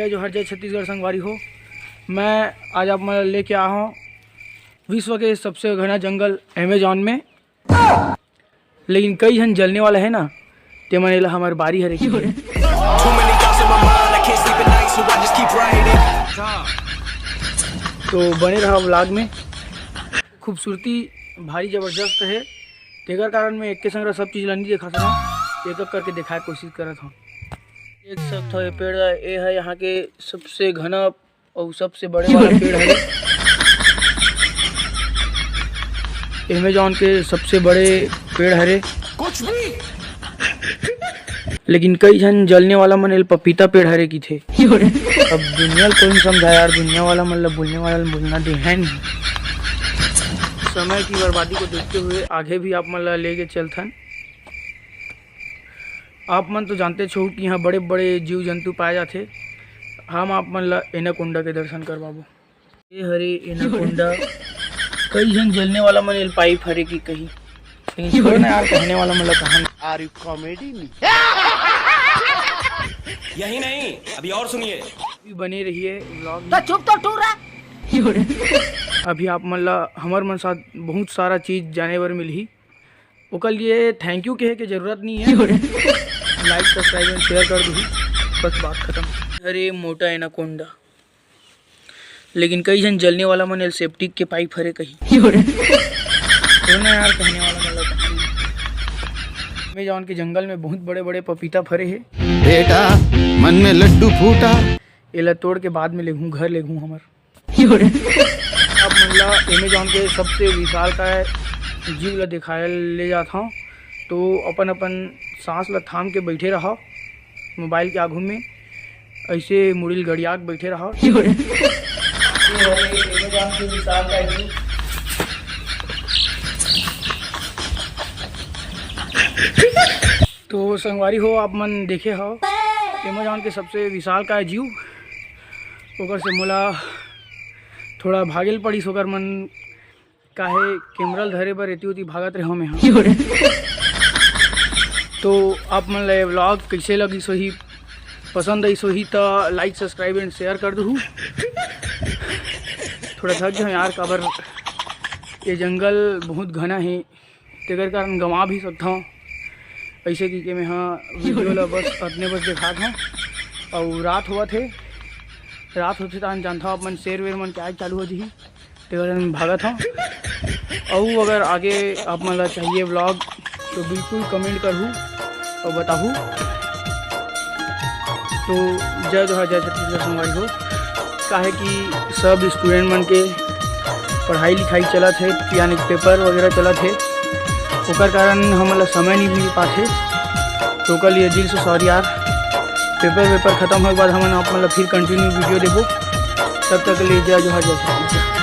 जय जोहर जय छत्तीसगढ़ संगवारी हो। मैं आज आप मैं लेके आया हूँ विश्व के सबसे घना जंगल अमेजॉन में, लेकिन कई जन जलने वाला है ना, ते मन ला हमार बारी हरे की तो बने रहा व्लॉग में। खूबसूरती भारी ज़बरदस्त है, तेकर कारण मैं एक के संग सब चीज़ ला नहीं देखा था, एक एक करके दिखाए कोशिश करत हूँ। एक सब था ये पेड़ ये है यहाँ के सबसे घना और सबसे बड़े वाला पेड़ है, अमेजॉन के सबसे बड़े पेड़ हरे। कुछ भी लेकिन कई जन जलने वाला मन पपीता पेड़ हरे की थे। अब दुनिया को कौन समझा यार, दुनिया वाला मतलब बोलने वाला बोलना दे है नहीं। समय की बर्बादी को देखते हुए आगे भी आप मन लेके चलथन। आप मन तो जानते छो कि यहाँ बड़े बड़े जीव जंतु पाए जाते। हम आप मन ला एनाकोंडा के दर्शन करवाबो। ये हरे एनाकोंडा, कई जन जलने वाला मन पाइप हरे की कही, लेकिन छोड़ना यार, कहने वाला मतलब कहानी। आर यू कॉमेडी में? यही नहीं, अभी और सुनिए। बने रहिए व्लॉग तो चुप तो टूर रहा। अभी आप मन ला हमार मन साथ बहुत सारा चीज़ जाने बर मिलही, ओकर लिए थैंक यू कहे के जरूरत नहीं है। लाइक सब्सक्राइब एंड शेयर कर दूँ, बस बात खत्म। अरे मोटा एनाकोंडा, लेकिन कई जन जलने वाला मन सेप्टिक के पाइप हरे कही। ना यार, कहने वाला मतलब अमेजॉन के जंगल में बहुत बड़े बड़े पपीता फरे है। बेटा मन में लड्डू फूटा, एला तोड़ के बाद में ले घूँ घर ले घूँ हमार। अब मतलब अमेजॉन के सबसे विशाल का जीव ला दिखाए ले जाता हूँ, तो अपन अपन सांस ला थाम के बैठे रहो, मोबाइल के आगू में ऐसे मुड़िल गड़िया के बैठे रहो। अमेजॉन के विशाल का जीव तो संगवारी हो, आप मन देखे हो अमेजॉन के सबसे विशाल का जीव, ओकर से मोला थोड़ा भागेल पड़ी सोकर मन काहे कैमरल धरे बर एती उती भागत रहे मैं। तो आप मन ले व्लॉग कैसे लगी सोही, पसंद आई सोही तो लाइक सब्सक्राइब एंड शेयर कर दूँ। थोड़ा थक गया यार, काबर ये जंगल बहुत घना है, तेकर कारण गंवा भी सकता हूँ। ऐसे कि मैं हाँ वीडियो ला बस अपने बस दिखा था, और रात हुआ थे, रात होते तो जानता हूँ अपन शेर वेर मन क्या चालू हो जी, तेकर भागा था। और अगर आगे आप मन ला चाहिए व्लॉग तो बिल्कुल कमेंट करूँ और बताऊँ। तो जय जोहर जय छत्तीसगढ़ संगवारी हो। काहे कि सब स्टूडेंट मन के पढ़ाई लिखाई चला थे, यानी पेपर वगैरह चला थे, ओकर कारण हमला समय नहीं मिल पाते, तो ओकर लिए दिल से सॉरी यार। पेपर खत्म होने के बाद हम आप मतलब फिर कंटिन्यू वीडियो देबो। तब तक के लिए जय जोहर जय छत्तीसगढ़।